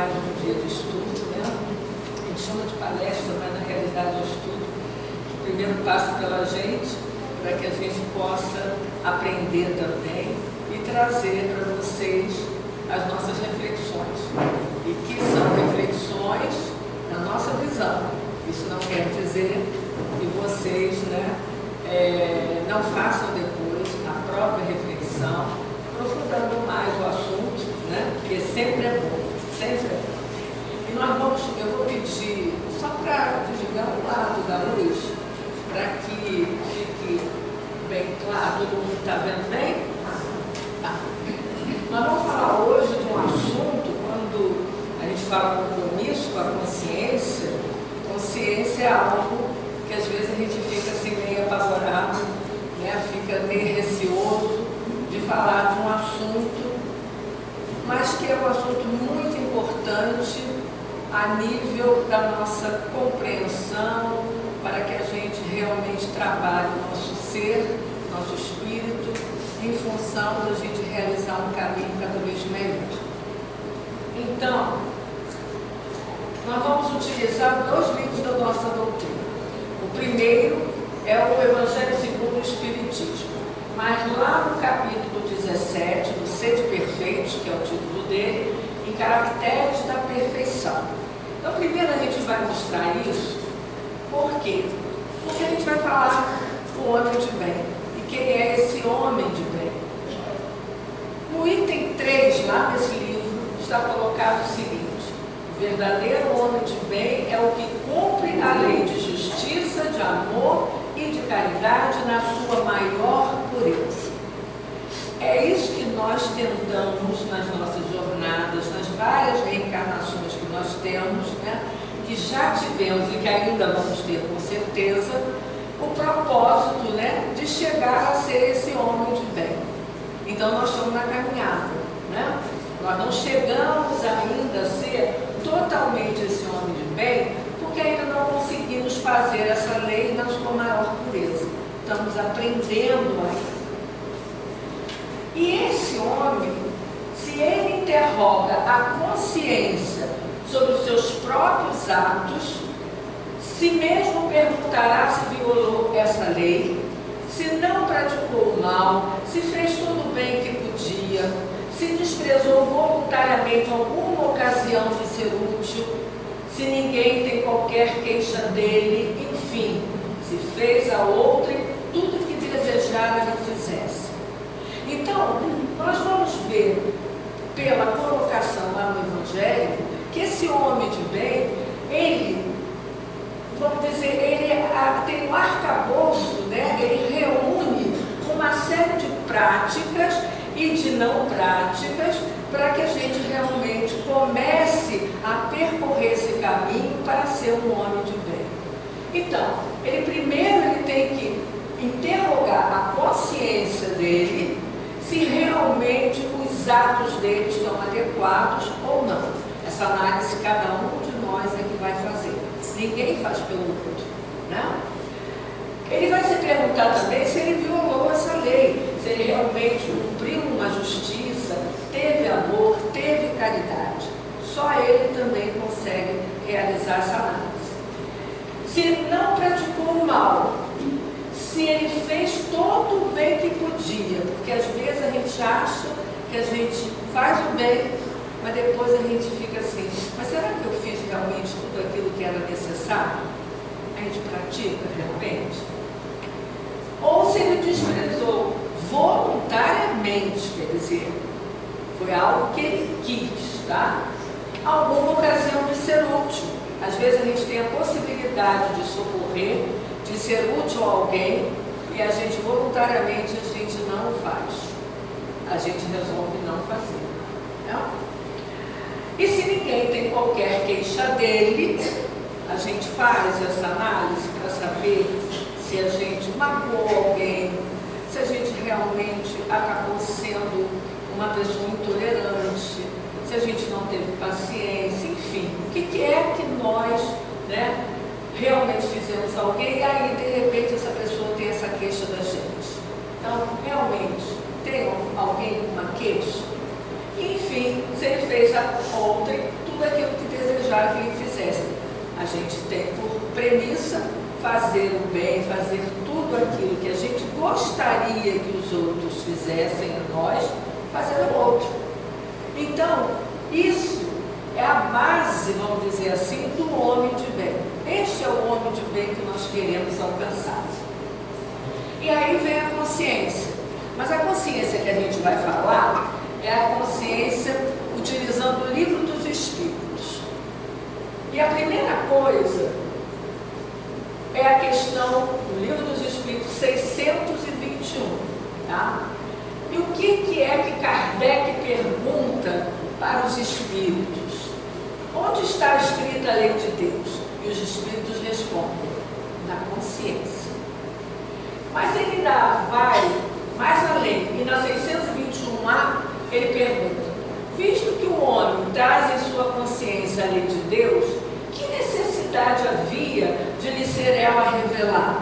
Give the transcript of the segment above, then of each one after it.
mais um dia de estudo, né? A gente chama de palestra, mas na realidade é estudo. O primeiro passa pela gente, para que a gente possa aprender também e trazer para vocês as nossas reflexões. E que são reflexões na nossa visão. Isso não quer dizer que vocês, né, não façam depois a própria reflexão, aprofundando mais o assunto, né, porque sempre é bom, sempre é bom. E eu vou pedir, só para desligar um lado da luz, para que fique bem claro, todo mundo está vendo bem? Tá. Nós vamos falar hoje de um assunto, quando a gente fala compromisso com a consciência, consciência é algo que às vezes a gente fica assim meio apavorado, né? Fica meio receoso de falar de um assunto, mas que é um assunto muito importante a nível da nossa compreensão, para que a gente realmente trabalhe o nosso ser, nosso espírito, em função da gente realizar um caminho cada vez melhor. Então, nós vamos utilizar dois livros da nossa doutrina. O primeiro é o Evangelho segundo o Espiritismo, mas lá no capítulo 17, do Sede Perfeitos, que é o título dele, em Caracteres da Perfeição. Então, primeiro a gente vai mostrar isso. Por quê? Porque a gente vai falar do homem de bem. E quem é esse homem de bem? No item 3, lá nesse livro, está colocado o seguinte: o verdadeiro homem de bem é o que cumpre a lei de justiça, de amor e de caridade na sua maior pureza. É isso que nós tentamos nas nossas jornadas, nas várias reencarnações que nós temos, né? Que já tivemos e que ainda vamos ter com certeza, o propósito, né, de chegar a ser esse homem de bem. Então nós estamos na caminhada, né? Nós não chegamos ainda a ser totalmente esse homem de bem, porque ainda não conseguimos fazer essa lei na sua maior pureza. Estamos aprendendo ainda. E esse homem, se ele interroga a consciência sobre os seus próprios atos, se mesmo perguntará se violou essa lei, se não praticou o mal, se fez tudo o bem que podia, se desprezou voluntariamente alguma ocasião de ser útil, se ninguém tem qualquer queixa dele, enfim, se fez a outrem tudo o que desejara que fizesse. Então, nós vamos ver pela colocação lá no Evangelho que esse homem de bem, ele, vamos dizer, ele tem um arcabouço, né? Ele reúne uma série de práticas e de não práticas para que a gente realmente comece a percorrer esse caminho para ser um homem de bem. Então, ele tem que interrogar a consciência dele se realmente os atos dele estão adequados ou não. Essa análise cada um de nós é que vai fazer. Ninguém faz pelo outro, né? Ele vai se perguntar também se ele violou essa lei, se ele realmente cumpriu uma justiça, teve amor, teve caridade. Só ele também consegue realizar essa análise. Se não praticou o mal, se ele fez todo o bem que podia, porque às vezes a gente acha que a gente faz o bem, mas depois a gente fica assim, mas será que eu fiz realmente tudo aquilo que era necessário? A gente pratica realmente? Ou se ele desprezou voluntariamente, quer dizer, foi algo que ele quis, tá? Alguma ocasião de ser útil. Às vezes a gente tem a possibilidade de socorrer, de ser útil a alguém, e a gente voluntariamente a gente não faz. A gente resolve não fazer. Não? E se ninguém tem qualquer queixa dele, a gente faz essa análise para saber se a gente magoou alguém, se a gente realmente acabou sendo uma pessoa intolerante, se a gente não teve paciência, enfim, o que é que nós, né, realmente fizemos a alguém e aí de repente essa pessoa tem essa queixa da gente. Então, realmente, tem alguém com uma queixa? Enfim, se ele fez a outra, tudo aquilo que desejaram que ele fizesse. A gente tem por premissa fazer o bem, fazer tudo aquilo que a gente gostaria que os outros fizessem a nós, fazer ao outro. Então, isso é a base, vamos dizer assim, do homem de bem. Este é o homem de bem que nós queremos alcançar. E aí vem a consciência. Mas a consciência que a gente vai falar é a consciência utilizando o livro dos Espíritos. E a primeira coisa é a questão do livro dos Espíritos 621. Tá? E o que é que Kardec pergunta para os Espíritos? Onde está escrita a lei de Deus? E os Espíritos respondem: na consciência. Mas ele vai mais além, e na 621A ele pergunta: visto que o homem traz em sua consciência a lei de Deus, que necessidade havia de lhe ser ela revelada?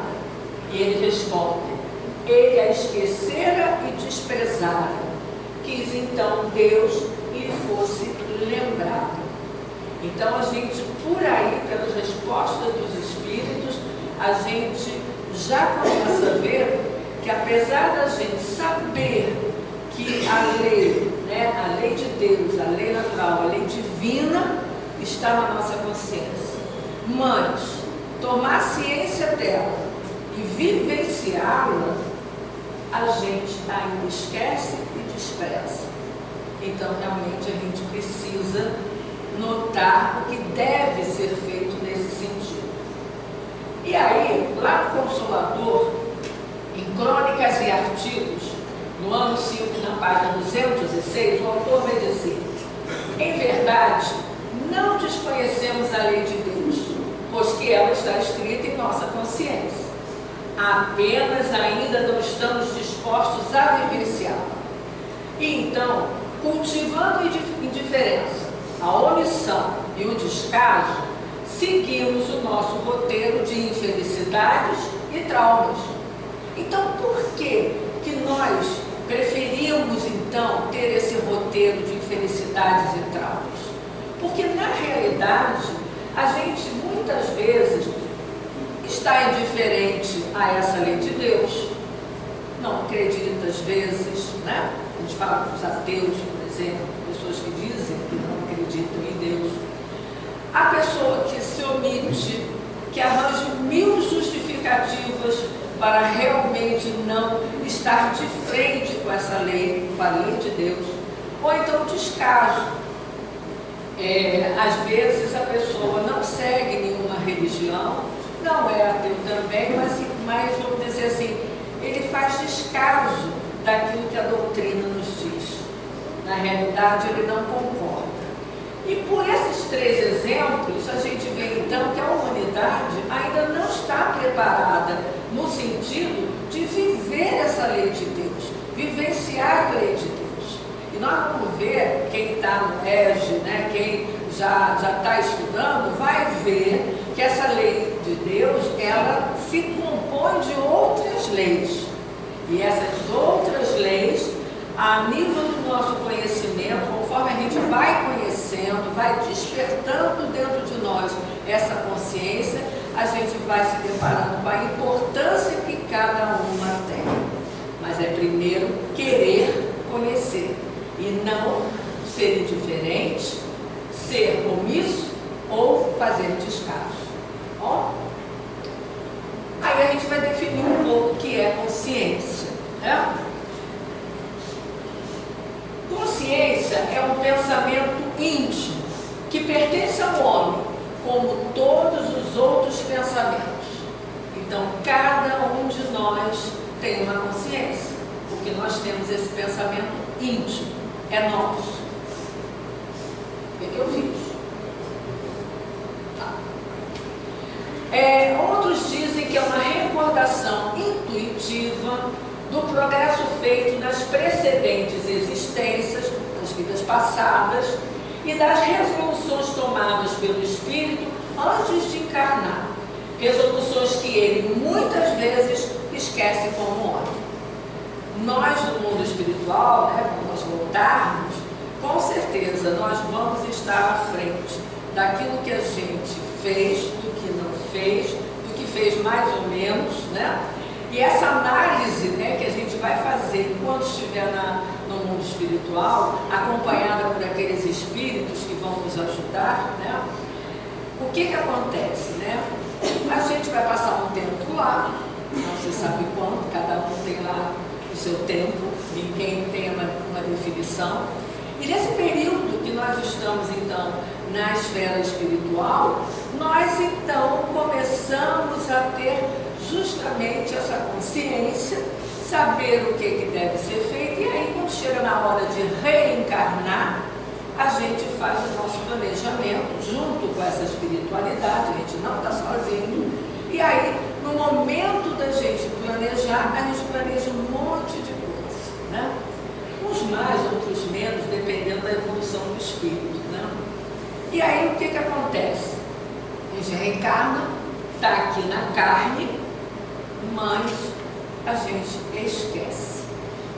E ele responde: ele a esquecera e desprezara, quis então Deus lhe fosse lembrado. Então a gente, por aí, pelas respostas dos Espíritos, a gente já começa a ver que, apesar da gente saber que a lei, né, a lei de Deus, a lei natural, a lei divina, está na nossa consciência, mas tomar ciência dela e vivenciá-la, a gente ainda esquece e despreza. Então, realmente, a gente precisa notar o que deve ser feito nesse sentido. E aí, lá no Consolador, em Crônicas e Artigos, no ano 5, na página 216, o autor vai dizer: em verdade, não desconhecemos a lei de Deus, pois que ela está escrita em nossa consciência. Apenas ainda não estamos dispostos a vivenciá-la. E então, cultivando a indiferença, a omissão e o descaso, seguimos o nosso roteiro de infelicidades e traumas. Então, por que nós preferimos, então, ter esse roteiro de infelicidades e traumas? Porque, na realidade, a gente, muitas vezes, está indiferente a essa lei de Deus, não acredita, às vezes, né? A gente fala com os ateus, por exemplo, pessoas que dizem que não acreditam em Deus. A pessoa que se omite, que arranja 1000 justificativas para realmente não estar de frente com essa lei, com a lei de Deus, ou então descaso. Às vezes a pessoa não segue nenhuma religião, não é ateu também, mas vamos dizer assim, ele faz descaso daquilo que a doutrina nos diz. Na realidade, ele não concorda. E por esses 3 exemplos, a gente vê então que a humanidade ainda não está preparada no sentido de viver essa lei de Deus, vivenciar a lei de Deus. E nós vamos ver, quem está no EGE, né, quem já está estudando, vai ver que essa lei de Deus, ela se compõe de outras leis. E essas outras leis, a nível do nosso conhecimento, conforme a gente vai conhecendo, vai despertando dentro de nós essa consciência, a gente vai se deparando com a importância que cada uma tem. Mas é primeiro querer conhecer e não ser indiferente, ser omisso ou fazer descaso. Ó. Aí a gente vai definir um pouco o que é consciência, né? Consciência é um pensamento íntimo que pertence ao homem, como todos os outros pensamentos. Então, cada um de nós tem uma consciência, porque nós temos esse pensamento íntimo, é nosso. O que eu fiz? Outros dizem que é uma recordação intuitiva do progresso feito nas precedentes existências, nas vidas passadas, e das resoluções tomadas pelo espírito antes de encarnar. Resoluções que ele muitas vezes esquece como homem. Nós, do mundo espiritual, né, quando nós voltarmos, com certeza nós vamos estar à frente daquilo que a gente fez, do que não fez, do que fez mais ou menos, né? E essa análise, né, que a gente vai fazer quando estiver no mundo espiritual, acompanhada por aqueles espíritos que vão nos ajudar, né? O que acontece, né? A gente vai passar um tempo lá, não se sabe quanto, cada um tem lá o seu tempo, ninguém tem uma definição. E nesse período que nós estamos, então, na esfera espiritual, nós, então, começamos a ter justamente essa consciência, saber o que deve ser feito, e aí, quando chega na hora de reencarnar, a gente faz o nosso planejamento junto com essa espiritualidade, a gente não está sozinho, e aí, no momento da gente planejar, a gente planeja um monte de coisas, né? Uns mais, outros menos, dependendo da evolução do espírito, né? E aí, o que acontece? A gente reencarna, está aqui na carne, mas a gente esquece.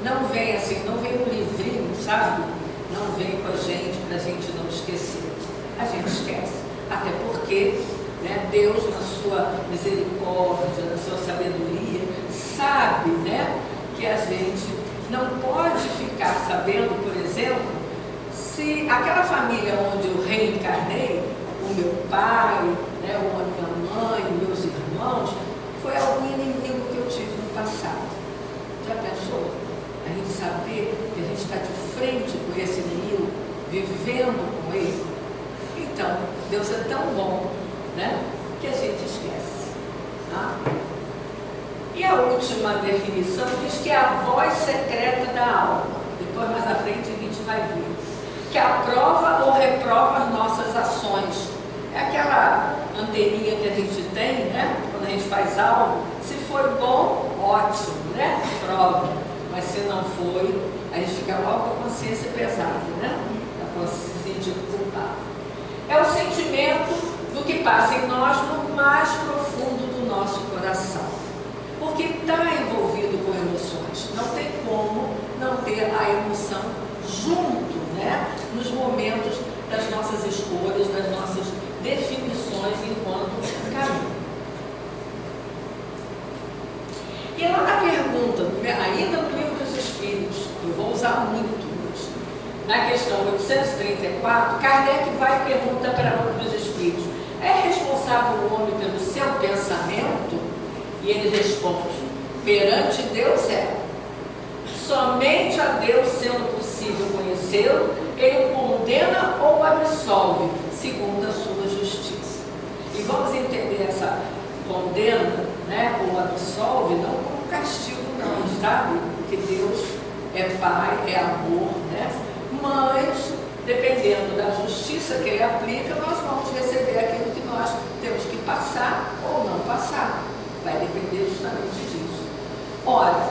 Não vem assim, não vem um livrinho, sabe? Não vem com a gente para a gente não esquecer. A gente esquece. Até porque, né, Deus, na sua misericórdia, na sua sabedoria, sabe, né, que a gente não pode ficar sabendo, por exemplo, se aquela família onde eu reencarnei, o meu pai, né, ou a minha mãe, meus irmãos, foi algum inimigo que eu tive no passado. Já pensou? A gente saber que a gente está de frente com esse inimigo, vivendo com ele. Então, Deus é tão bom, né, que a gente esquece. Tá? E a última definição diz que é a voz secreta da alma. Depois, mais à frente, a gente vai ver. Que aprova ou reprova as nossas ações. É aquela anteninha que a gente tem, né? Quando a gente faz algo, se foi bom, ótimo, né? Prova. Mas se não foi, a gente fica logo com a consciência pesada, né? A consciência culpada. É o sentimento do que passa em nós no mais profundo do nosso coração. Porque está envolvido com emoções. Não tem como não ter a emoção junto, né? Nos momentos das nossas escolhas, das nossas definições enquanto caminho. E lá na pergunta, ainda no Livro dos Espíritos, eu vou usar muito hoje, na questão 834, Kardec vai e pergunta para os Espíritos: é responsável o homem pelo seu pensamento? E ele responde: perante Deus é. Somente a Deus, sendo possível conhecê-lo, ele o condena ou o absolve, segundo a sua justiça. E vamos entender essa condena, né, ou absolve, não como castigo, não, sabe? Porque Deus é Pai, é amor, né? Mas, dependendo da justiça que ele aplica, nós vamos receber aquilo que nós temos que passar ou não passar. Vai depender justamente disso. Ora,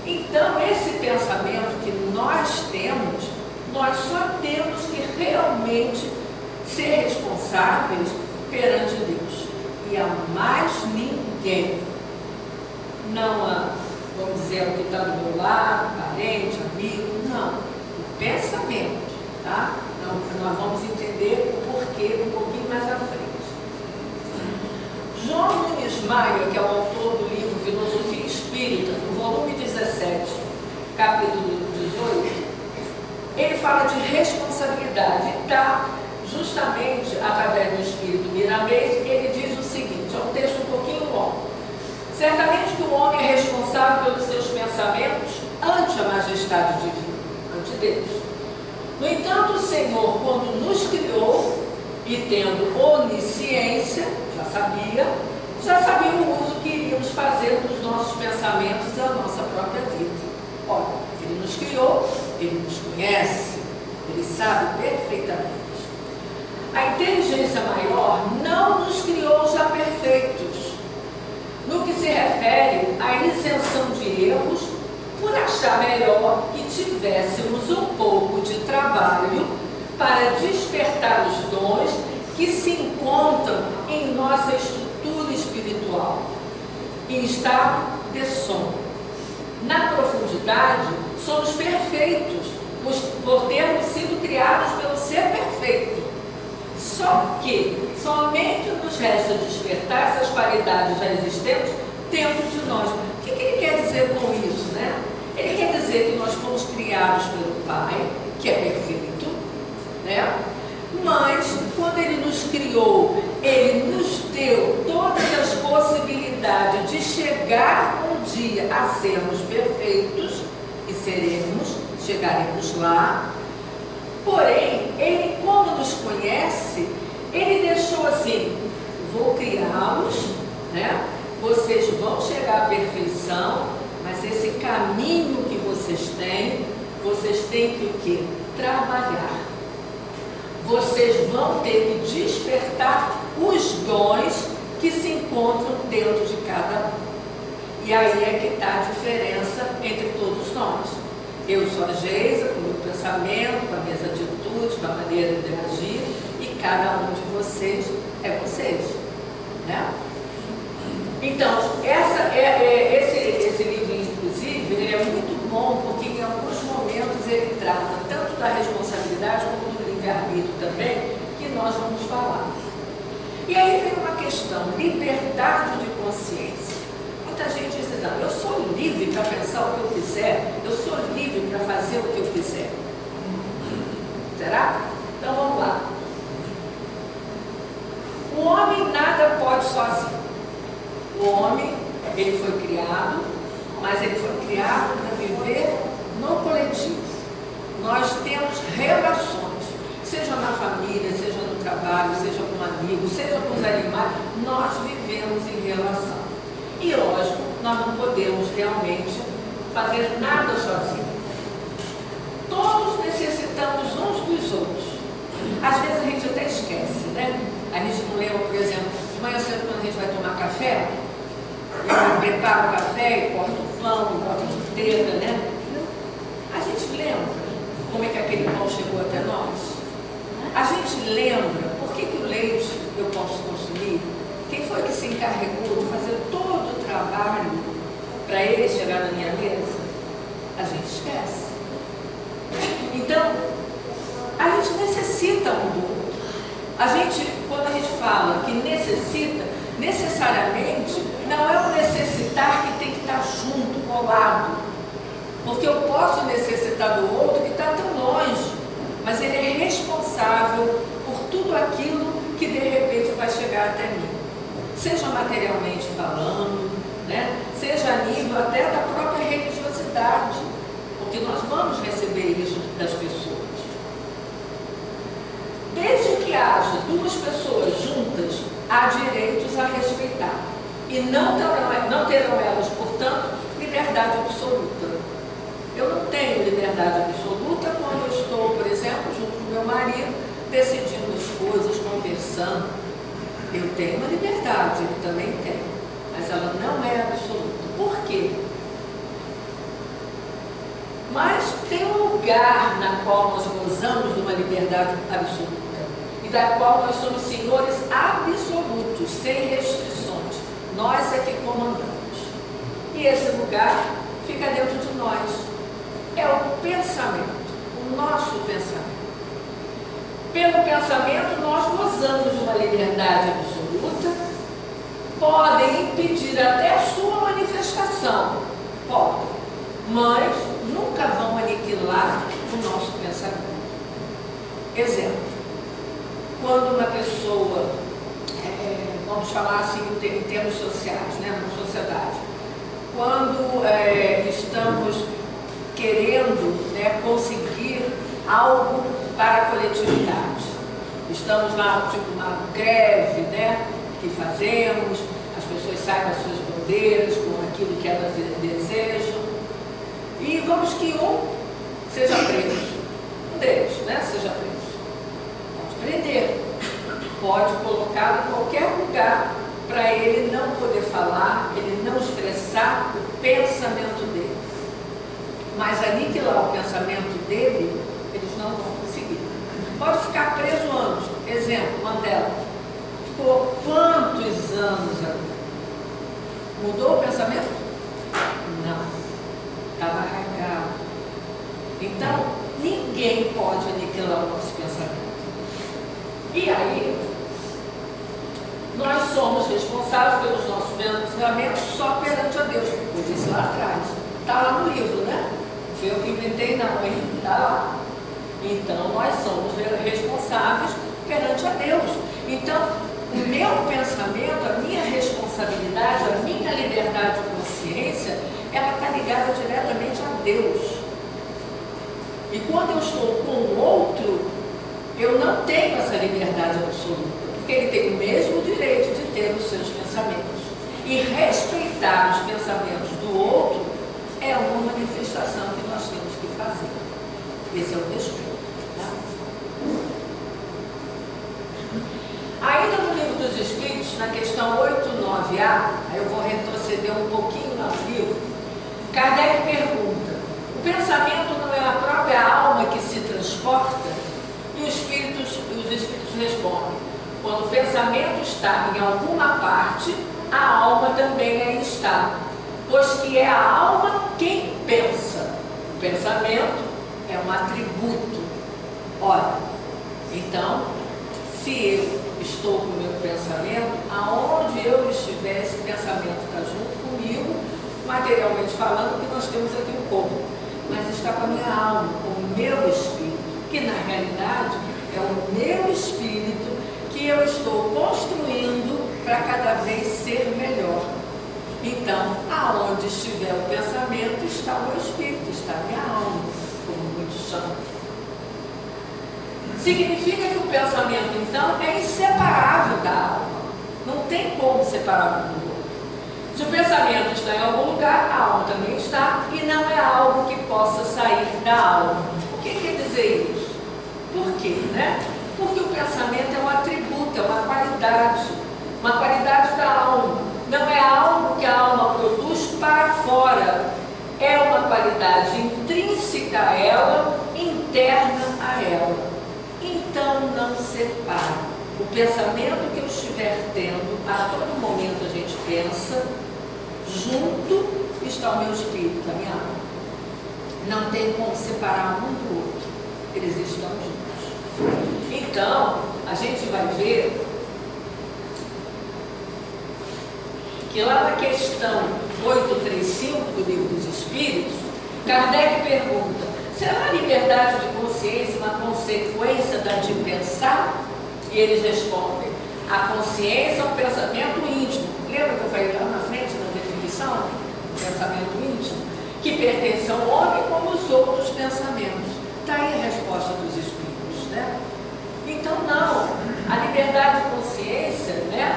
então esse pensamento que nós temos, nós só temos que realmente ser responsáveis perante Deus. E a mais ninguém. Não a, vamos dizer, o que está do meu lado, parente, amigo, não. O pensamento, tá? Então, nós vamos entender o porquê um pouquinho mais à frente. João Nunes Maia, que é o autor do livro Filosofia Espírita, no volume 17, capítulo 18, ele fala de responsabilidade. Está justamente através do Espírito Miramês, ele diz o seguinte, é um texto um pouquinho longo: certamente que o homem é responsável pelos seus pensamentos ante a majestade divina, ante Deus. No entanto, o Senhor, quando nos criou, e tendo onisciência, já sabia o uso que iríamos fazer dos nossos pensamentos e da nossa própria vida. Olha, ele nos criou, ele nos conhece, ele sabe perfeitamente. A inteligência maior não nos criou já perfeitos, no que se refere à isenção de erros, por achar melhor que tivéssemos um pouco de trabalho para despertar os dons que se encontram em nossa estrutura espiritual, em estado de sono. Na profundidade, somos perfeitos, por termos sido criados pelo ser perfeito. Só que somente nos resta despertar essas qualidades já existentes dentro de nós. O que ele quer dizer com isso, né? Ele quer dizer que nós fomos criados pelo Pai, que é perfeito, né? Mas, quando Ele nos criou, Ele nos deu todas as possibilidades de chegar um dia a sermos perfeitos, e chegaremos lá. Porém, Ele, como nos conhece, Ele deixou assim: vou criá-los, né? Vocês vão chegar à perfeição, mas esse caminho que vocês têm que o quê? Trabalhar. Vocês vão ter que despertar os dons que se encontram dentro de cada um. E aí é que está a diferença entre todos nós. Eu sou a Geisa, com o meu pensamento, com as minhas atitudes, com a maneira de agir, e cada um de vocês é vocês, né? Então, esse livro, inclusive, ele é muito bom, porque em alguns momentos ele trata tanto da responsabilidade como do livre-arbítrio também, que nós vamos falar. E aí vem uma questão: liberdade de consciência. Muita gente diz: não, eu sou livre para pensar o que eu quiser, eu sou livre para fazer o que eu quiser. Será? Então vamos lá. O homem nada pode sozinho. O homem, ele foi criado, mas ele foi criado para viver no coletivo. Nós temos relações, seja na família, seja no trabalho, seja com um amigo, seja com os animais, nós vivemos em relação. E lógico, nós não podemos realmente fazer nada sozinhos. Todos necessitamos uns dos outros. Às vezes a gente até esquece, né? A gente não lembra, por exemplo, de manhã cedo, quando a gente vai tomar café, eu preparo o café e corto o pão, boto manteiga, né? A gente lembra como é que aquele pão chegou até nós? A gente lembra por que o leite eu posso consumir? Quem foi que se encarregou de fazer todo o trabalho para ele chegar na minha mesa? A gente esquece. Então, a gente necessita um do outro. Quando a gente fala que necessita, necessariamente não é o necessitar que tem que estar junto, colado. Porque eu posso necessitar do outro que está tão longe, mas ele é responsável por tudo aquilo que de repente vai chegar até mim. Seja materialmente falando, né? Seja a nível até da própria religiosidade, porque nós vamos receber isso das pessoas. Desde que haja duas pessoas juntas, há direitos a respeitar. E não terão elas, portanto, liberdade absoluta. Eu não tenho liberdade absoluta quando eu estou, por exemplo, junto com meu marido, decidindo as coisas, conversando. Eu tenho uma liberdade, ele também tem, mas ela não é absoluta. Por quê? Mas tem um lugar na qual nós gozamos de uma liberdade absoluta e da qual nós somos senhores absolutos, sem restrições. Nós é que comandamos. E esse lugar fica dentro de nós. É o pensamento, o nosso pensamento. Pelo pensamento, nós gozamos de uma liberdade absoluta, podem impedir até a sua manifestação, podem, mas nunca vão aniquilar o nosso pensamento. Exemplo, quando uma pessoa, vamos falar assim em termos sociais, né, na sociedade, quando estamos querendo, né, conseguir algo para a coletividade. Estamos lá, tipo uma greve, né, que fazemos, as pessoas saem das suas bandeiras com aquilo que elas desejam, e vamos que um seja preso, um deles, né, seja preso. Pode prender, pode colocá-lo em qualquer lugar para ele não poder falar, ele não expressar o pensamento dele. Mas aniquilar o pensamento dele, eles não vão conseguir. Pode ficar preso anos. Exemplo, Mandela. Ficou quantos anos ali? Mudou o pensamento? Não. Estava arraigado. Então, ninguém pode aniquilar o nosso pensamento. E aí, nós somos responsáveis pelos nossos pensamentos só perante a Deus. Eu disse lá atrás. Está lá no livro, né? Não foi eu que inventei, não, hein? Está lá. Então, nós somos responsáveis perante a Deus. Então, o meu pensamento, a minha responsabilidade, a minha liberdade de consciência, ela está ligada diretamente a Deus. E quando eu estou com o outro, eu não tenho essa liberdade absoluta, porque ele tem o mesmo direito de ter os seus pensamentos. E respeitar os pensamentos do outro é uma manifestação que nós temos que fazer. Esse é o respeito. Tá? Ainda no Livro dos Espíritos, na questão 89A, aí eu vou retroceder um pouquinho no livro, Kardec pergunta: o pensamento não é a própria alma que se transporta? E os espíritos respondem: quando o pensamento está em alguma parte, a alma também aí está, pois que é a alma quem pensa. O pensamento é um atributo. Ora, então, se eu estou com o meu pensamento, aonde eu estiver, esse pensamento está junto comigo, materialmente falando, que nós temos aqui um corpo, mas está com a minha alma, com o meu espírito, que na realidade é o meu espírito que eu estou construindo para cada vez ser melhor. Então, aonde estiver o pensamento, está o meu espírito, está a minha alma, como muitos chamam. Significa que o pensamento, então, é inseparável da alma. Não tem como separar um do outro. Se o pensamento está em algum lugar, a alma também está, e não é algo que possa sair da alma. O que quer dizer isso? Por quê, né? Porque o pensamento é um atributo, é uma qualidade da alma. Não é algo que a alma produz para fora. É uma qualidade intrínseca a ela, interna a ela. Então não separa. O pensamento que eu estiver tendo, a todo momento a gente pensa, junto está o meu espírito, a minha alma. Não tem como separar um do outro. Eles estão juntos. Então, a gente vai ver que lá na questão 835 do Livro dos Espíritos, Kardec pergunta: será a liberdade de consciência uma consequência da de pensar? E eles respondem: a consciência é um pensamento íntimo. Lembra que eu falei lá na frente, na definição? Pensamento íntimo, que pertence ao homem como os outros pensamentos. Está aí a resposta dos Espíritos, né? Então, não. A liberdade de consciência, né?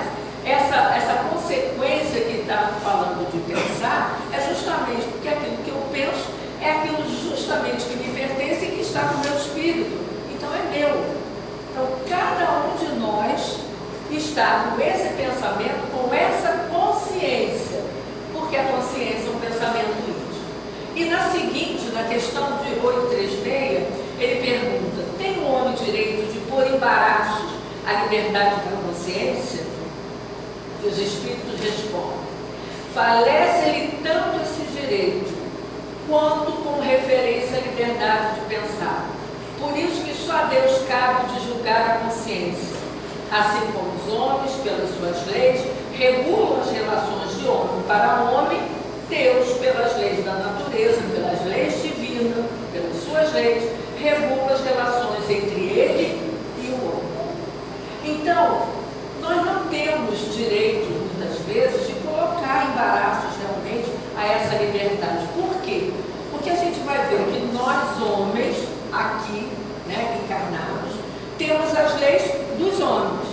Essa consequência que está falando de pensar é justamente porque aquilo que eu penso é aquilo justamente que me pertence e que está no meu espírito. Então é meu. Então cada um de nós está com esse pensamento, com essa consciência, porque a consciência é um pensamento íntimo. E na seguinte, na questão de 836, ele pergunta: tem o homem direito de pôr embaraços à liberdade da consciência? E os Espíritos respondem: falece-lhe tanto esse direito, quanto com referência à liberdade de pensar. Por isso que só a Deus cabe de julgar a consciência. Assim como os homens, pelas suas leis, regulam as relações de homem para homem, Deus, pelas leis da natureza, pelas leis divinas, pelas suas leis, regula as relações entre ele e o homem. Então, nós não temos direito, muitas vezes, de colocar embaraços realmente a essa liberdade. Por quê? Porque a gente vai ver que nós, homens, aqui, né, encarnados, temos as leis dos homens.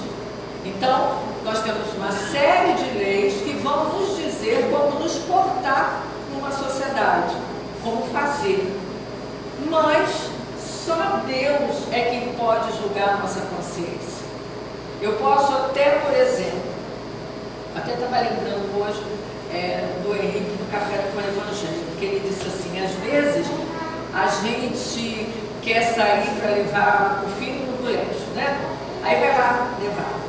Então, nós temos uma série de leis que vão nos dizer como nos portar numa sociedade, como fazer. Mas só Deus é quem pode julgar a nossa consciência. Eu posso até, por exemplo, até estava lembrando hoje do Henrique do Café com o Evangelho, que ele disse assim: às vezes a gente quer sair para levar o filho no colégio, né? Aí vai lá levar.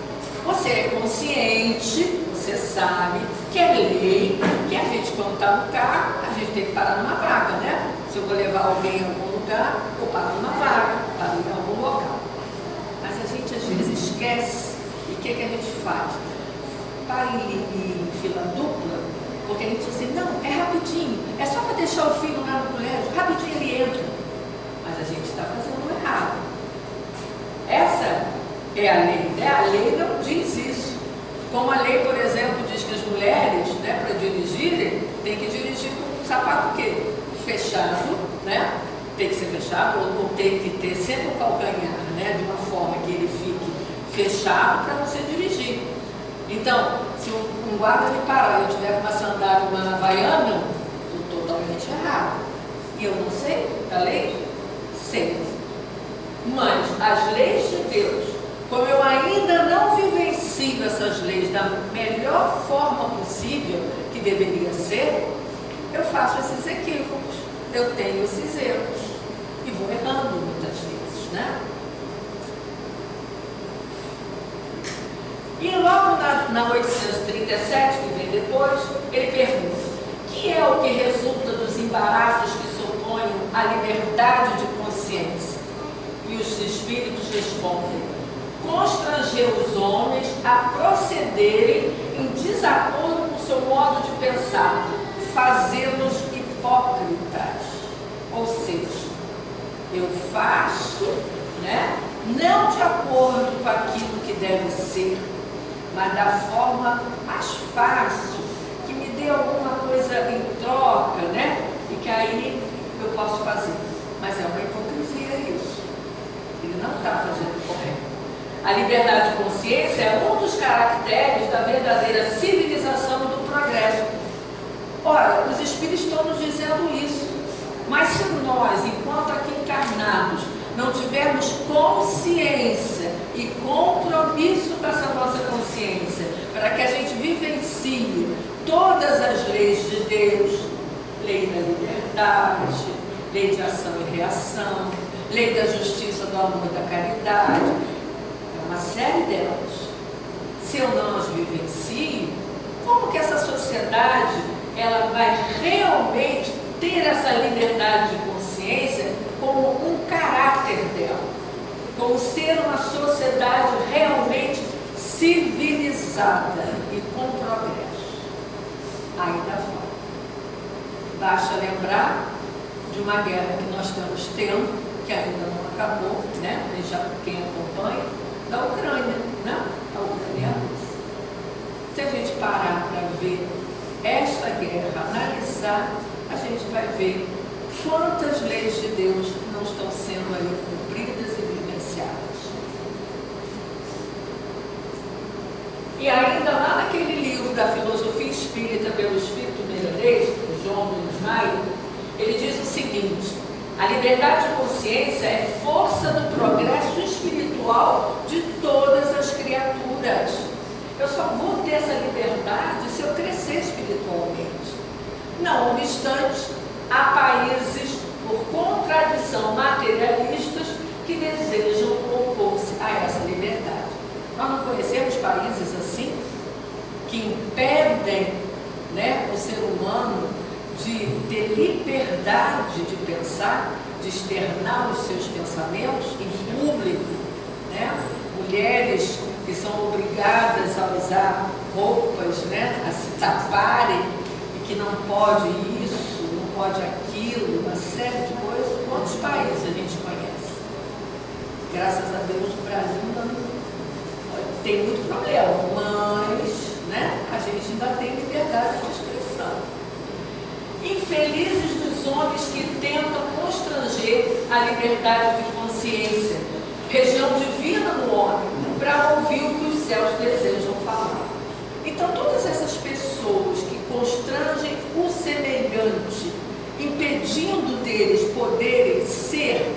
Você é consciente, você sabe que é lei, que a gente, quando está no carro, a gente tem que parar numa vaga, né? Se eu vou levar alguém em algum lugar, lugar, ou para uma vaga, para em algum local. Mas a gente às vezes esquece, e o que a gente faz? Para em fila dupla, porque a gente diz assim, não, é rapidinho, é só para deixar o filho lá no colégio, rapidinho ele entra. Mas a gente está fazendo errado. Essa é a lei, né? A lei não diz isso. Como a lei, por exemplo, diz que as mulheres, né, para dirigirem, tem que dirigir com um sapato o quê? Fechado, né? Tem que ser fechado, ou tem que ter sempre o calcanhar, né? De uma forma que ele fique fechado para você dirigir. Então, se um guarda me parar e eu tiver com uma sandália, uma havaiana, estou totalmente errado. E eu não sei da lei? Sei. Mas as leis de Deus, como eu ainda não vivencio essas leis da melhor forma possível, que deveria ser, eu faço esses equívocos, eu tenho esses erros e vou errando muitas vezes, né? E logo na 837, que vem depois, ele pergunta, que é o que resulta dos embaraços que se opõem à liberdade de consciência? E os espíritos respondem, constranger os homens a procederem em desacordo com o seu modo de pensar, fazê-los hipócritas. Ou seja, eu faço, né, não de acordo com aquilo que deve ser, mas da forma mais fácil, que me dê alguma coisa em troca, né? E que aí eu posso fazer. Mas é uma hipocrisia isso. Ele não está fazendo o correto. A liberdade de consciência é um dos caracteres da verdadeira civilização e do progresso. Ora, os espíritos estão nos dizendo isso. Mas se nós, enquanto aqui encarnados, não tivermos consciência e compromisso com essa nossa consciência, para que a gente vivencie todas as leis de Deus, lei da liberdade, lei de ação e reação, lei da justiça, do amor e da caridade, é uma série delas. Se eu não as vivencio, como que essa sociedade ela vai realmente ter essa liberdade de consciência como um caráter dela, como ser uma sociedade realmente civilizada e com progresso? Ainda falta. Basta lembrar de uma guerra que nós estamos tendo, que ainda não acabou, né? Já quem acompanha, da Ucrânia, né? A Ucrânia é a Rússia. Se a gente parar para ver esta guerra, analisar, a gente vai ver quantas leis de Deus não estão sendo ali cumpridas e vivenciadas. E ainda lá naquele livro da Filosofia Espírita pelo Espírito Meirelles, do João Nunes Maia, ele diz o seguinte: a liberdade de consciência é força do progresso espiritual de todas as criaturas. Eu só vou ter essa liberdade se eu crescer espiritualmente. Não obstante, há países, por contradição materialistas, que desejam opor-se a essa liberdade. Nós não conhecemos países assim, que impedem, né, o ser humano de ter liberdade de pensar, de externar os seus pensamentos em público, né? Mulheres que são obrigadas a usar roupas, né, a se taparem, e que não pode isso, não pode aquilo, uma série de coisas. Quantos países a gente conhece? Graças a Deus o Brasil não tem muito problema, mas, né, a gente ainda tem liberdade de expressão. Infelizes dos homens que tentam constranger a liberdade de consciência, região divina no homem, para ouvir o que os céus desejam falar. Então, todas essas pessoas que constrangem o semelhante, impedindo deles poderem ser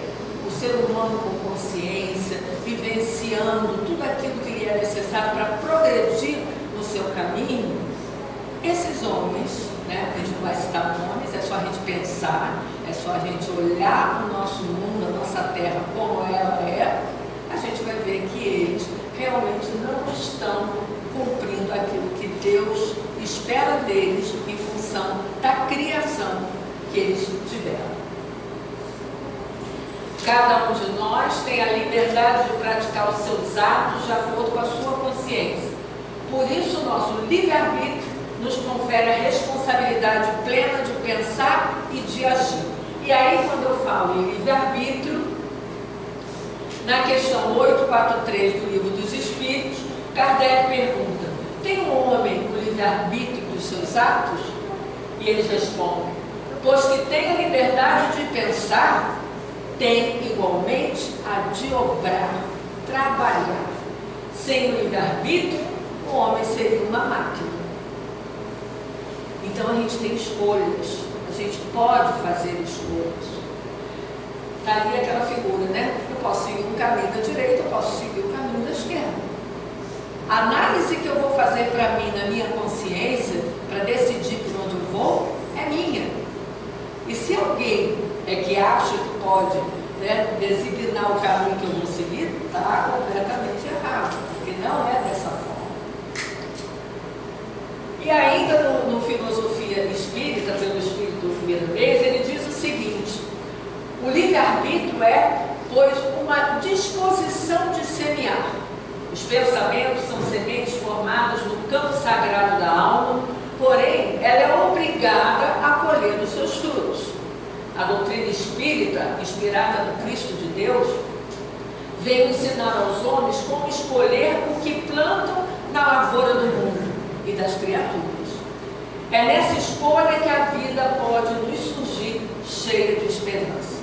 o ser humano com consciência, vivenciando tudo aquilo que lhe é necessário para progredir no seu caminho, esses homens, né, a gente não vai citar nomes, é só a gente pensar, é só a gente olhar para o nosso mundo, a nossa terra como ela é, a gente vai ver que eles realmente não estão cumprindo aquilo que Deus espera deles em função da criação que eles tiveram. Cada um de nós tem a liberdade de praticar os seus atos de acordo com a sua consciência. Por isso, o nosso livre-arbítrio nos confere a responsabilidade plena de pensar e de agir. E aí, quando eu falo em livre-arbítrio, na questão 843 do Livro dos Espíritos, Kardec pergunta: tem um homem o livre-arbítrio dos seus atos? E eles respondem: pois que tem a liberdade de pensar, tem igualmente a de obrar, trabalhar. Sem o livre-arbítrio, o homem seria uma máquina. Então a gente tem escolhas, a gente pode fazer escolhas. Está ali aquela figura, né? Eu posso seguir um caminho da direita, eu posso seguir o caminho da esquerda. A análise que eu vou fazer para mim, na minha consciência, para decidir por onde eu vou, é minha. E se alguém é que acha que pode, né, designar o caminho que eu vou seguir, está completamente errado, porque não é dessa forma. E ainda no Filosofia Espírita, pelo Espírito do primeiro mês, ele diz o seguinte: o livre-arbítrio é, pois, uma disposição de semear. Os pensamentos são sementes formadas no campo sagrado da alma, porém, ela é obrigada a colher os seus frutos. A doutrina espírita, inspirada no Cristo de Deus, veio ensinar aos homens como escolher o que plantam na lavoura do mundo e das criaturas. É nessa escolha que a vida pode nos surgir cheia de esperança.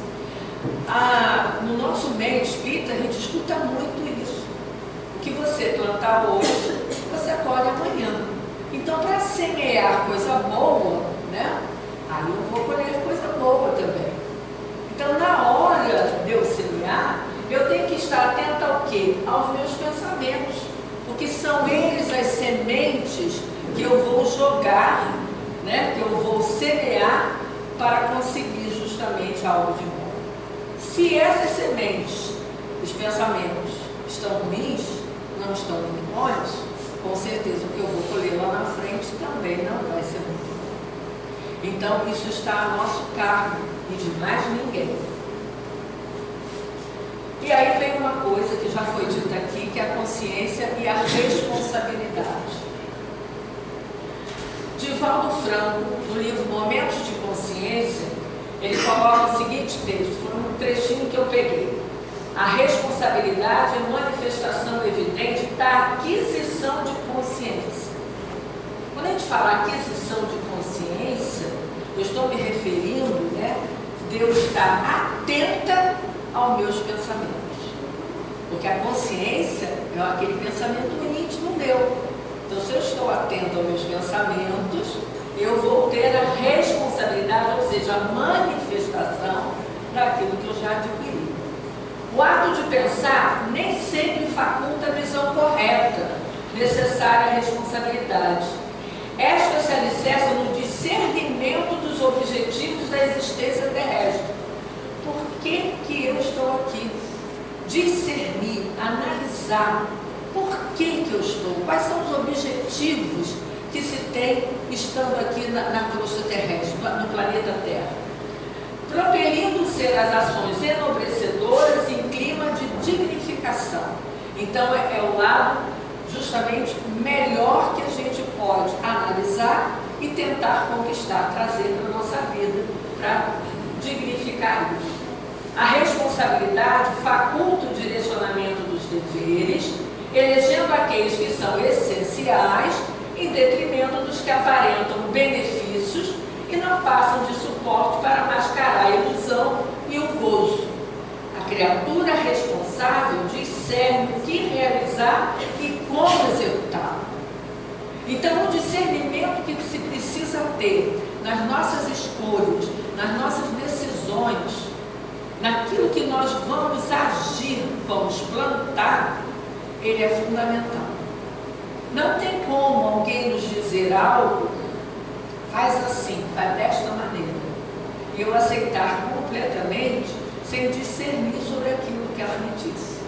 No nosso meio espírita, a gente escuta muito isso. O que você plantar hoje, você colhe amanhã. Então, para semear coisa boa, né? Aí eu vou colher coisa boa também. Então, na hora de eu semear, eu tenho que estar atenta ao quê? Aos meus pensamentos. Porque são eles as sementes que eu vou jogar, né? Que eu vou semear para conseguir justamente algo de bom. Se essas sementes, os pensamentos, estão ruins, não estão muito bons, com certeza o que eu vou colher lá na frente também não vai ser muito bom. Então, isso está a nosso cargo e de mais ninguém. E aí vem uma coisa que já foi dita aqui, que é a consciência e a responsabilidade. Divaldo Franco, no livro Momentos de Consciência, ele coloca o seguinte texto, foi um trechinho que eu peguei. A responsabilidade é manifestação evidente da aquisição de consciência. Quando a gente fala aquisição de consciência, eu estou me referindo, né, de eu estar atenta aos meus pensamentos. Porque a consciência é aquele pensamento íntimo meu. Então, se eu estou atento aos meus pensamentos, eu vou ter a responsabilidade, ou seja, a manifestação daquilo que eu já adquiri. O ato de pensar nem sempre faculta a visão correta, necessária à responsabilidade. Esta se alicerça no discernimento dos objetivos da existência terrestre. Por que que eu estou aqui? Discernir, analisar. Por que que eu estou? Quais são os objetivos que se tem estando aqui na crosta terrestre, no planeta Terra? Propelindo-se as ações enobrecedoras em clima de dignificação. Então, é o lado justamente melhor que a gente pode analisar e tentar conquistar, trazer para a nossa vida, para dignificar isso. A responsabilidade faculta o direcionamento dos deveres, elegendo aqueles que são essenciais, em detrimento dos que aparentam benefícios e não passam de suporte para mascarar a ilusão e o gozo. A criatura responsável discerne o que realizar e como executar. Então, o discernimento que se precisa ter nas nossas escolhas, nas nossas decisões, naquilo que nós vamos agir, vamos plantar, ele é fundamental. Não tem como alguém nos dizer algo, faz assim, faz desta maneira, e eu aceitar completamente sem discernir sobre aquilo que ela me disse.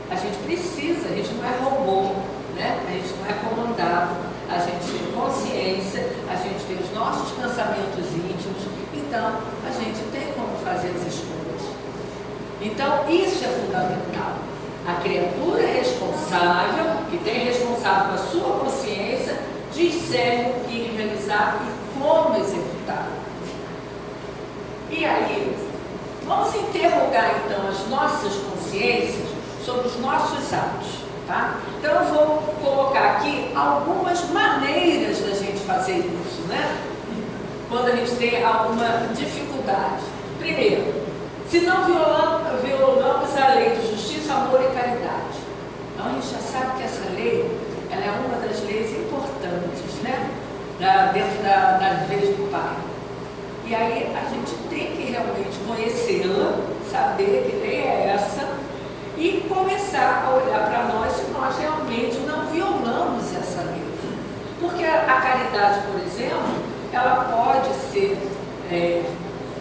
A gente precisa, a gente não é robô, né? A gente não é comandado, a gente tem consciência, a gente tem os nossos pensamentos íntimos, então a gente tem como fazer as escolhas. Então, isso é fundamental. A criatura responsável, que tem responsável a sua consciência, discerne o que realizar e como executar. E aí, vamos interrogar então as nossas consciências sobre os nossos atos, tá? Então eu vou colocar aqui algumas maneiras da gente fazer isso, né? Quando a gente tem alguma dificuldade. Primeiro, se não violamos a lei de justiça, amor e caridade. Então a gente já sabe que essa lei, ela é uma das leis importantes, né? Dentro das leis do Pai. E aí a gente tem que realmente conhecê-la, saber que lei é essa e começar a olhar para nós se nós realmente não violamos essa lei. Porque a caridade, por exemplo, ela pode ser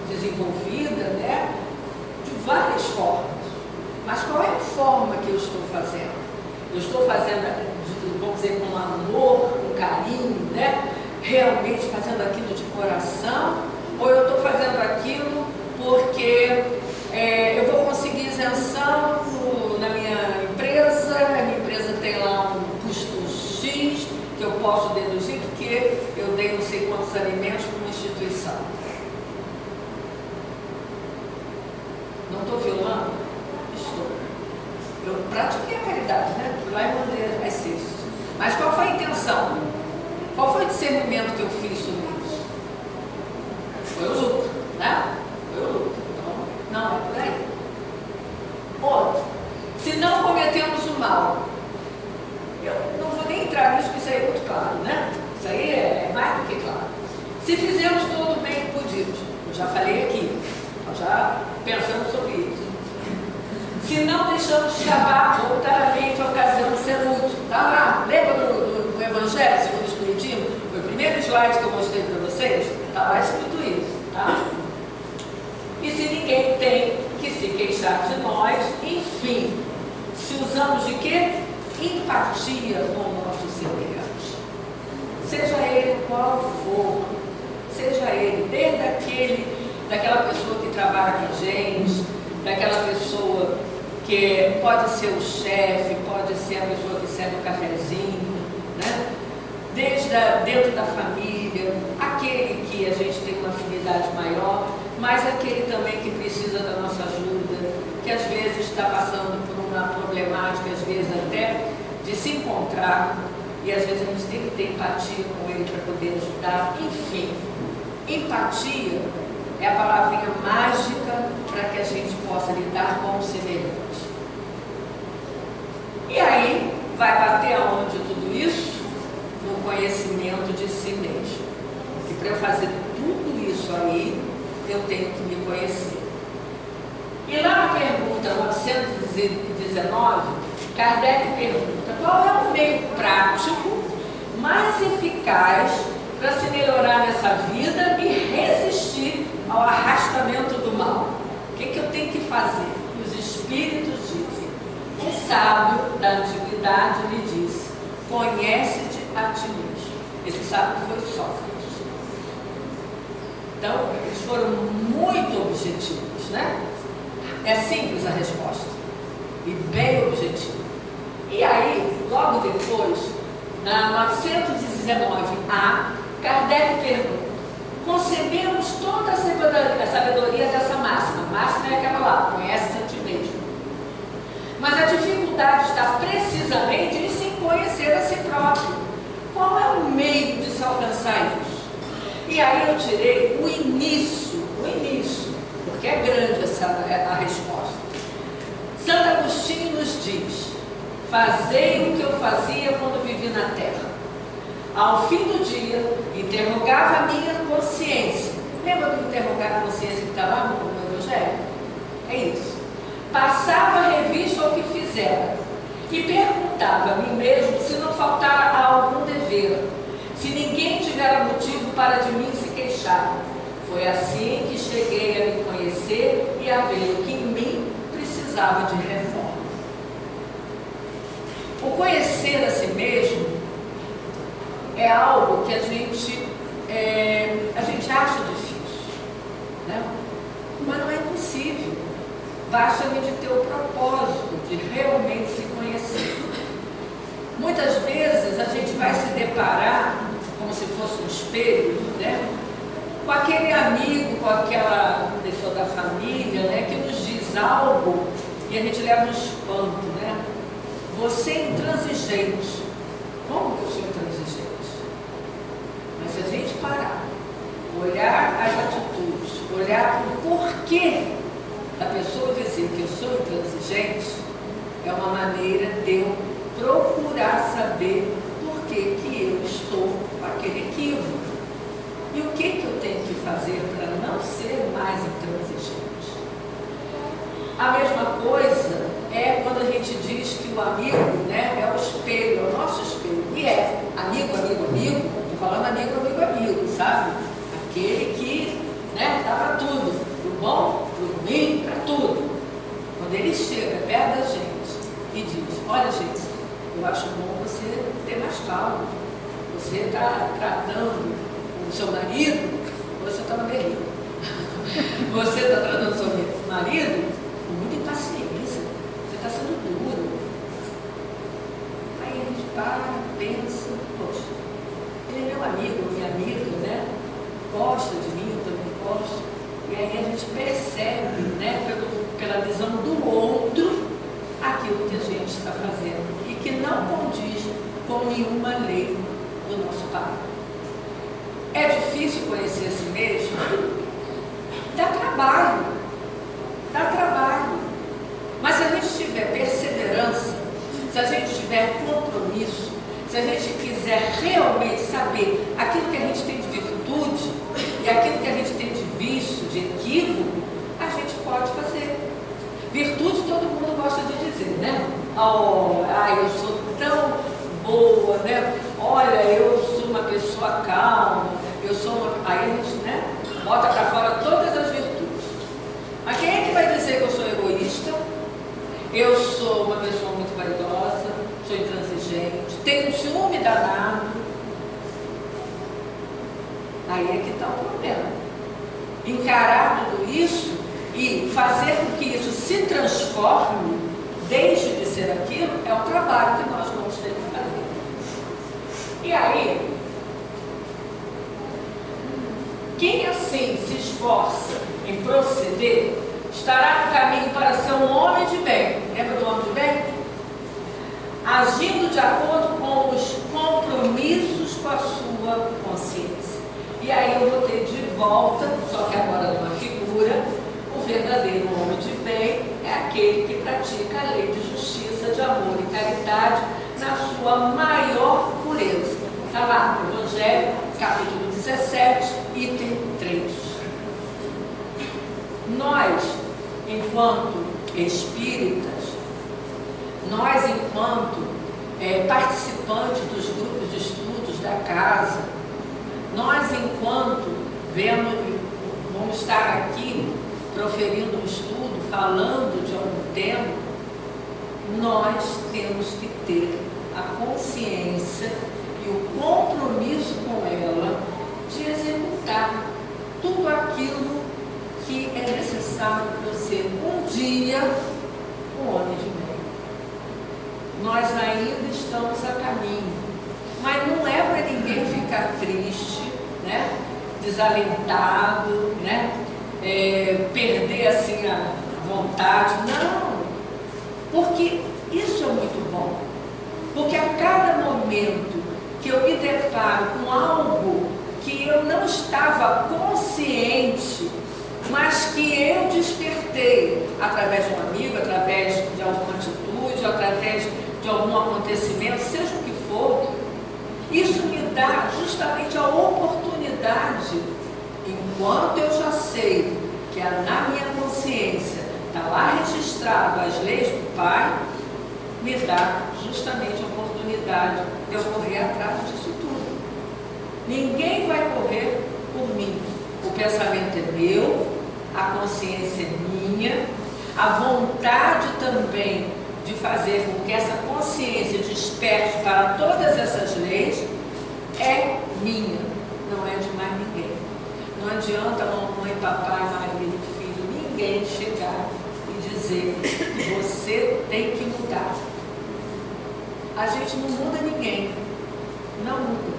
desenvolvida, né, de várias formas. Mas qual é a forma que eu estou fazendo? Eu estou fazendo, vamos dizer, com amor, com carinho, né? Realmente fazendo aquilo de coração? Ou eu estou fazendo aquilo porque eu vou conseguir isenção na minha empresa, a minha empresa tem lá um custo X que eu posso deduzir porque eu dei não sei quantos alimentos para uma instituição. Não estou violando? Estou. Eu pratiquei a caridade, né? Fui lá e mandei as cestas. Mas qual foi a intenção? Qual foi o discernimento que eu fiz sobre isso? Foi o lucro, né? Foi o lucro. Então, não é por aí. Outro, se não cometemos o mal, eu não vou nem entrar nisso, porque isso aí é muito claro, né? Isso aí é mais do que claro. Se fizemos todo o bem que podíamos, eu já falei aqui, nós já pensamos sobre isso. Se não deixamos escapar voluntariamente a ocasião de ser útil, tá lá, lembra do Evangelho segundo o Espiritismo? Foi o primeiro slide que eu mostrei para vocês, está lá escrito isso, tá? E se ninguém tem que se queixar de nós, enfim, se usamos de quê? Empatia com o nosso semelhante. Seja ele qual for, seja ele, desde daquela pessoa que trabalha com a gente, daquela pessoa que pode ser o chefe, pode ser a pessoa que serve o cafezinho, né? Desde dentro da família, aquele que a gente tem uma afinidade maior, mas aquele também que precisa da nossa ajuda, que às vezes está passando por uma problemática, às vezes até de se encontrar, e às vezes a gente tem que ter empatia com ele para poder ajudar. Enfim, empatia é a palavrinha mágica para que a gente possa lidar com o semelhante. E aí, vai bater aonde tudo isso? No conhecimento de si mesmo. E para eu fazer tudo isso aí, eu tenho que me conhecer. E lá na pergunta 919, Kardec pergunta: qual é o meio prático mais eficaz para se melhorar nessa vida e resistir ao arrastamento do mal? O que eu tenho que fazer? E os espíritos dizem: um sábio da antiguidade lhe disse: conhece-te a ti mesmo. Esse sábio foi Sócrates. Então, eles foram muito objetivos, né? É simples a resposta e bem objetiva. E aí, logo depois, na 919A, Kardec pergunta: concebemos toda a sabedoria dessa máxima. Máxima é aquela lá, conhece-te a ti mesmo. Mas a dificuldade está precisamente em se conhecer a si próprio. Qual é o meio de se alcançar isso? E aí eu tirei o início, porque é grande a resposta. Santo Agostinho nos diz: fazei o que eu fazia quando vivi na terra. Ao fim do dia, interrogava a minha consciência. Lembra do interrogar a consciência que está lá no Evangelho? É isso. Passava a revista ao que fizera e perguntava a mim mesmo se não faltara algum dever, se ninguém tivera motivo para de mim se queixar. Foi assim que cheguei a me conhecer e a ver o que em mim precisava de reforma. O conhecer a si mesmo é algo que a gente acha difícil, né? Mas não é impossível. basta-me de ter o propósito de realmente se conhecer. Muitas vezes a gente vai se deparar, como se fosse um espelho, né? Com aquele amigo, com aquela pessoa da família, né? Que nos diz algo e a gente leva um espanto, né? Você é intransigente. Como que eu sou intransigente? Mas se a gente parar, olhar as atitudes, olhar o porquê da pessoa dizer que eu sou intransigente, é uma maneira de eu procurar saber por que eu estou com aquele equívoco. E o que eu tenho que fazer para não ser mais intransigente? A mesma coisa é quando a gente diz que o amigo, né, é o espelho, é o nosso espelho. E é amigo, estou falando amigo, sabe? Aquele que, né, dá para tudo, pro bom, pro ruim, para tudo. Quando ele chega perto da gente e diz, olha gente, eu acho bom você ter mais calma. Você está tratando o seu marido, você está na berrinha. Você está tratando o seu marido com muita impaciência. Você está sendo duro. Aí a gente para, pensa, poxa, ele é meu amigo, minha amiga, né? Gosta de mim, eu também gosto. E aí a gente percebe, né, pela visão do outro, aquilo que a gente está fazendo e que não condiz com nenhuma lei do nosso Pai. É difícil conhecer a si mesmo? Dá trabalho. Mas se a gente tiver perseverança, se a gente tiver compromisso, se a gente quiser realmente saber aquilo que a gente tem de virtude e aquilo que a gente tem de vício, de equívoco, a gente pode fazer. Virtude todo mundo gosta de dizer, né? Eu sou tão boa, né? Olha, eu sou uma pessoa calma, eu sou uma... Aí a gente, né, bota para fora todas as virtudes. Mas quem é que vai dizer que eu sou egoísta? Eu sou uma pessoa muito vaidosa, sou intransigente, tenho um ciúme danado. Aí é que está o problema. Encarar tudo isso e fazer com que isso se transforme, deixe de ser aquilo, é o trabalho que nós vamos ter que fazer. E aí, quem assim se esforça em proceder, estará no caminho para ser um homem de bem. Lembra do homem de bem? Agindo de acordo com os compromissos com a sua consciência. E aí eu vou ter de volta, só que agora numa figura, o verdadeiro homem de bem é aquele que pratica a lei de justiça, de amor e caridade na sua maior pureza. Está lá no Evangelho, capítulo 17, item 3. Nós, enquanto espíritas, nós, enquanto participantes dos grupos de estudos da casa, nós, enquanto vamos estar aqui proferindo um estudo, falando de algum tema, nós temos que ter a consciência e o compromisso com ela de executar tudo aquilo que é necessário para eu ser um dia um homem de bem. Nós ainda estamos a caminho, mas não é para ninguém ficar triste, né? Desalentado, né? Perder assim a vontade, não, porque isso é muito bom, porque a cada momento que eu me deparo com algo que eu não estava consciente, mas que eu despertei através de um amigo, através de alguma atitude, através de algum acontecimento, seja o que for, isso me dá justamente a oportunidade, enquanto eu já sei que na minha consciência está lá registrado as leis do Pai, me dá justamente a oportunidade de eu correr atrás disso tudo. Ninguém vai correr por mim. O pensamento é meu, a consciência é minha, a vontade também de fazer com que essa consciência desperte para todas essas leis é minha, não é de mais ninguém. Não adianta mamãe, papai, marido, filho, ninguém chegar e dizer dizer que você tem que mudar. A gente não muda ninguém, não muda.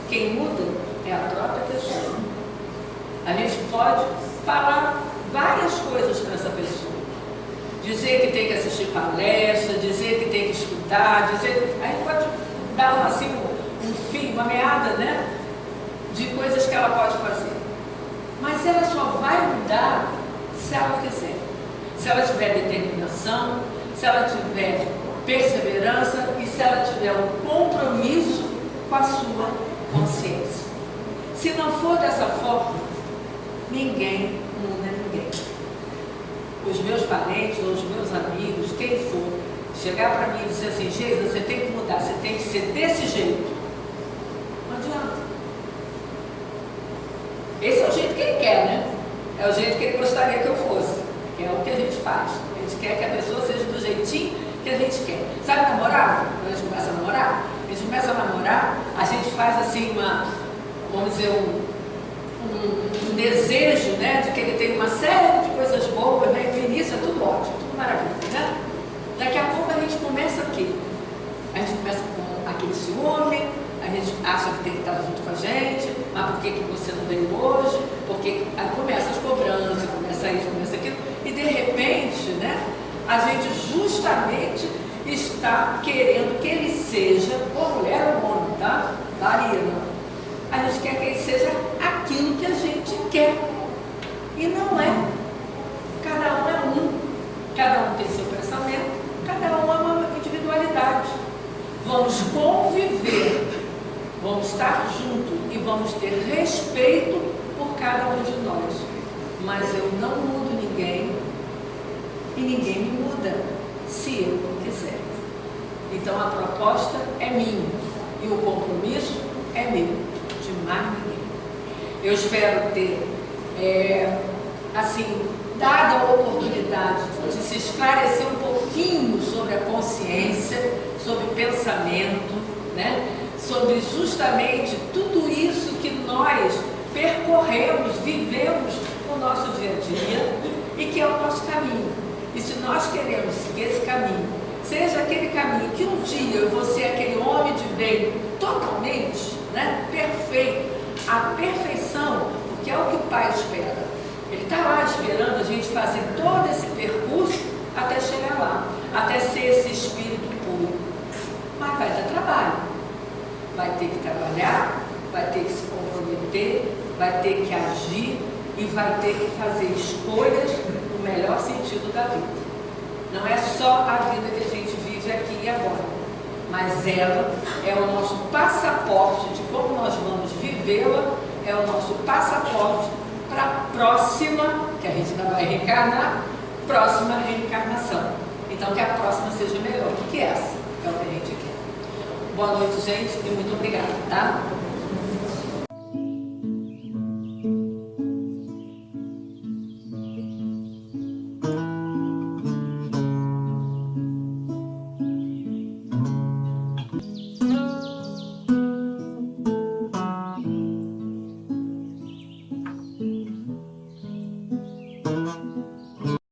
Quem muda é a própria pessoa. A gente pode falar várias coisas para essa pessoa. Dizer que tem que assistir palestra, dizer que tem que estudar, dizer... A gente pode dar assim, um fim, uma meada, né? De coisas que ela pode fazer. Mas ela só vai mudar se ela quiser. Se ela tiver determinação, se ela tiver perseverança e se ela tiver um compromisso com a sua consciência. Se não for dessa forma, ninguém muda ninguém. Os meus parentes ou os meus amigos, quem for, chegar para mim e dizer assim, Geisa, você tem que mudar, você tem que ser desse jeito. Não adianta. Esse é o jeito que ele quer, né? É o jeito que ele gostaria que eu fosse. Que é o que a gente faz. A gente quer que a pessoa seja do jeitinho que a gente quer. Sabe namorar? Quando a gente começa a namorar, a gente faz assim vamos dizer, um desejo, né? De que ele tem uma série de coisas boas, né? E no início é tudo ótimo, tudo maravilhoso, né? Daqui a pouco a gente começa aqui. A gente começa com aquele ciúme, a gente acha que tem que estar junto com a gente, mas por que você não veio hoje? Porque aí começa as cobranças, começa isso, começa aquilo, e de repente, né, a gente justamente está querendo que ele seja, ou mulher ou homem, tá? Varia, não. A gente quer que ele seja aquilo que a gente quer. E não é. Cada um é um. Cada um tem seu pensamento, cada um é uma individualidade. Vamos conviver, vamos estar juntos e vamos ter respeito por cada um de nós. Mas eu não mudo ninguém e ninguém me muda se eu não quiser. Então a proposta é minha e o compromisso é meu, de mais ninguém. Eu espero ter, dado a oportunidade de se esclarecer um pouquinho sobre a consciência, sobre o pensamento, né? Sobre justamente tudo isso que nós percorremos, vivemos no nosso dia a dia e que é o nosso caminho. E se nós queremos seguir esse caminho, seja aquele caminho que um dia eu vou ser aquele homem de bem totalmente, né? Perfeito, a perfeição, porque é o que o Pai espera. Ele está lá esperando a gente fazer todo esse percurso até chegar lá, até ser esse espírito puro. Mas vai dar trabalho. Vai ter que trabalhar, vai ter que se comprometer, vai ter que agir e vai ter que fazer escolhas no melhor sentido da vida. Não é só a vida que a gente vive aqui e agora, mas ela é o nosso passaporte de como nós vamos vivê-la, é o nosso passaporte para a próxima, que a gente ainda vai reencarnar, próxima reencarnação. Então que a próxima seja melhor do que essa, é o que a gente quer. Boa noite, gente, e muito obrigada, tá?